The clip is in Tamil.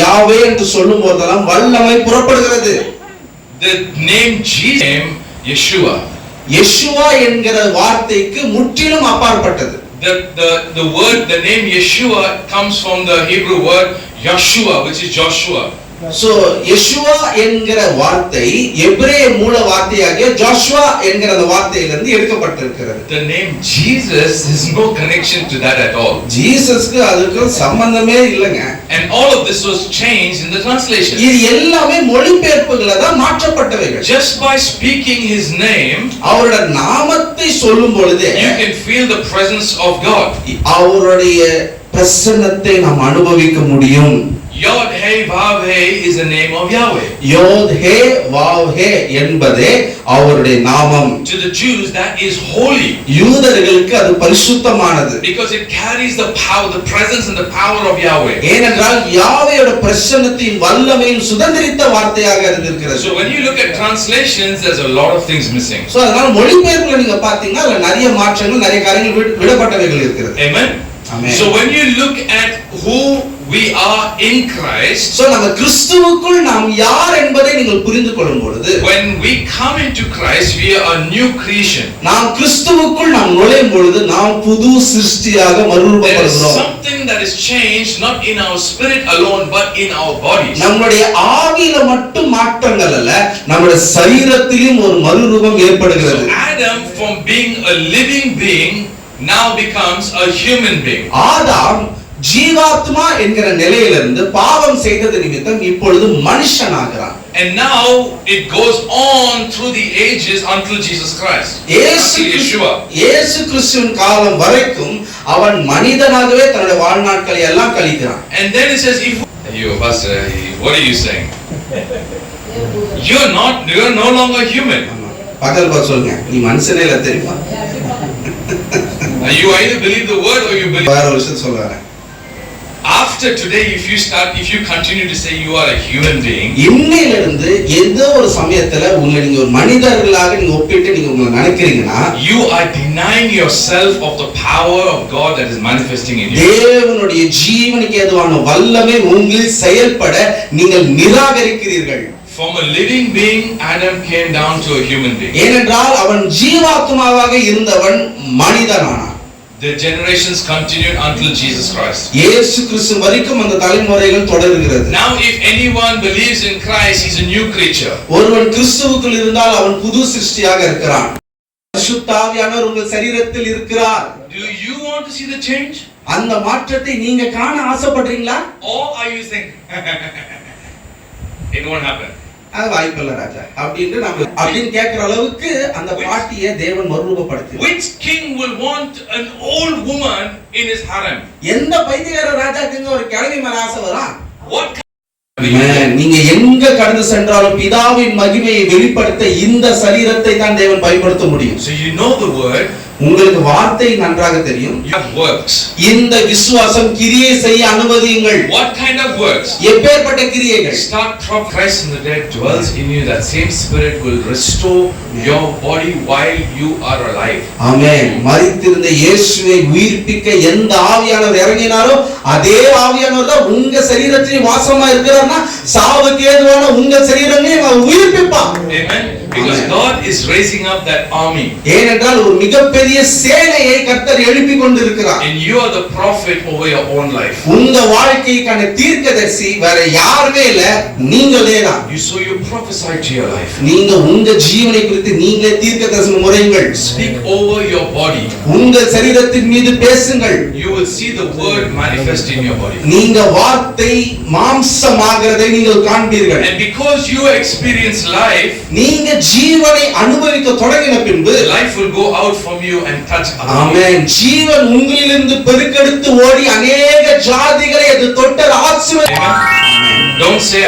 யாவே என்று சொல்லும் போதெல்லாம் வல்லமை புறப்படுகிறது. The name Jesus, Yeshua. Yeshua என்கிற வார்த்தைக்கு முற்றிலும் அப்பாற்பட்டது. The name Yeshua comes from the Hebrew word Yeshua, which is Joshua. So Yeshua என்கிற வார்த்தை எபிரேய மூல வார்த்தையாகிய ஜோஷுவா என்கிற அந்த வார்த்தையிலிருந்து எடுக்கப்பட்டிருக்கிறது. The name Jesus has no connection to that at all. ஜீசஸ்க்கு அதுக்கு சம்பந்தமே இல்லங்க. And all of this was changed in the translation. இது எல்லாமே மொழிபெயர்ப்புகள தான் மாற்றப்பட்டவைகள். Just by speaking his name, அவருடைய நாமத்தை சொல்லும் பொழுது you can feel the presence of God. அவருடைய பிரசன்னத்தை நாம் அனுபவிக்க முடியும். Yod He Vav He is the name of Yahweh. Yod He Vav He என்பதே அவருடைய நாமம். To the Jews that is holy. யூதர்களுக்கு அது பரிசுத்தமானது. Because it carries the power, the presence and the power of Yahweh. ஏனென்றால் யாவேயோட பிரசன்னத்தின் வல்லமையின் சுதந்திரித்த வார்த்தையாக இருந்திருக்கிறது. So when you look at translations, there's a lot of things missing. So அதனால மொழிபெயர்ப்புல நீங்க பாத்தீங்கன்னா அதுல நிறைய மாற்றங்கள் நிறைய காரியங்கள் விடப்பட்டவைகள் இருக்கிறது. Amen. Amen. So when you look at who we are in Christ, so நம்ம கிறிஸ்துவுக்குள் நாம் யார் என்பதை நீங்கள் புரிந்து கொள்ளும் பொழுது, when we come into Christ, we are a new creation. நாம் கிறிஸ்துவுக்குள் நாம் நுழையும் பொழுது நாம் புது சிருஷ்டியாக மறுரூபப்படுகிறோம். There is something that is changed not in our spirit alone but in our bodies. நம்முடைய ஆவியில மட்டும் மாற்றங்கள் அல்ல, நம்முடைய சரீரத்திலும் ஒரு மறுரூபம் ஏற்படுகிறது. So Adam, from being a living being, now becomes a human being. ஆதாம் ஜீவாத்மா என்கிற நிலையிலிருந்து பாவம் செய்தது நிமித்தம் இப்பொழுது மனுஷனாகிறான். And now it goes on through the ages until Jesus Christ. இயேசு கிறிஸ்துவின் காலம் வரைக்கும் அவன் மனிதனாகவே தன்னுடைய வாழ்நாட்களை எல்லாம் கழிக்கிறான். And then it says, if you pastor, what are you saying? You are no longer human. பகல் பா சொல்லுங்க, நீ மனுஷனே இல்ல தெரியுமா? You either believe the word or you believe. வேற ஒரு விஷயம் சொல்றேன். After today, if you continue to say you are a human being, இன்னையிலிருந்து ஏதோ ஒரு சமயத்துல நீங்க ஒரு மனிதர்களாக நீங்க ஒப்பிட்டு நீங்க உங்களை நினைக்கிறீங்கன்னா, you are denying yourself of the power of God that is manifesting in you. தேவனுடைய ஜீவனுக்கு ஏதுவான வல்லமை உங்களில் செயல்பட நீங்கள் நிராகரிக்கிறீர்கள். From a living being, Adam came down to a human being. ஏனென்றால் அவன் ஜீவாத்மாவாக இருந்தவன் மனிதனானான். The generations continued until Jesus Christ. இயேசு கிறிஸ்து வரைக்கும் அந்த தலைமுறைகள் தொடர்கிறது. Now if anyone believes in Christ, he is a new creature. ஒருவன் கிறிஸ்துவுக்குள் இருந்தால் அவன் புது சிருஷ்டியாக இருக்கிறான். பரிசுத்த ஆவியானவர் உங்கள் சரீரத்தில் இருக்கிறார். Do you want to see the change? அந்த மாற்றத்தை நீங்க காண ஆசைப்படுறீங்களா? Or are you saying it won't happen? அது வாய்ப்பில்லை ராஜா அப்படின்னு நம்ம அப்படின்னு கேட்கிற அளவுக்கு அந்த பாட்டியை தேவன் மறுரூபப்படுத்தி. Which king will want an old woman in his harem? எந்த பைத்தியக்கார ராஜாக்குங்க ஒரு கிழவி மேல ஆசை வரும்? What நீங்க எங்க கடந்து சென்றாலும் பிதாவின் மகிமையை வெளிப்படுத்த இந்த சரீரத்தை தான் தேவன் பயன்படுத்த முடியும். So you know the word, உங்களுக்கு வார்த்தை நன்றாக தெரியும். you have works. இந்த விசுவாசம் கிரியை செய்ய அனுமதியுங்கள். What kind of works? எப்பேற்பட்ட கிரியைகள்? Start from Christ in the dead dwells in you. That same spirit will restore your body while you are alive. ஆமென். மரித்திருந்த இயேசுவை உயிர்ப்பிக்க எந்த ஆவியானவர் இறங்கினாரோ அதே ஆவியானவர் தான் உங்க சரீரத்தில் வாசமா இருக்கிறார்னா சாவுக்கு ஏதுவான உங்க சரீரமே உயிர்ப்பிப்பார். Amen. Because God is raising up that army. ஏனென்றால் ஒரு மிகப்பெரிய சேனையை கர்த்தர் எழுப்பி கொண்டிருக்கிறார். And you are the prophet over your own life. உங்க வாழ்க்கைக்கான தீர்க்கதரிசி வேற யாருமே இல்ல, நீங்களே தான். So you prophesy to your life. நீங்க உங்க ஜீவனை குறித்து நீங்களே தீர்க்கதரிசனம் முறையுங்கள். Speak over your body. உங்க சரீரத்தின் மீது பேசுங்கள். You will see the word manifest in your body. நீங்க வார்த்தை மாம்சமாகிறதை நீங்கள் காண்பீர்கள். And because you experience life, நீங்க ஜீவனை அனுபவிக்க தொடங்கின பின்பு life will go out from you and touch others. ஆமென். ஜீவன் உங்களிலிருந்து பெருக்கெடுத்து ஓடி அநேக ஜாதிகளை அது தொட்ட ஆசீர்வாதம். Don't say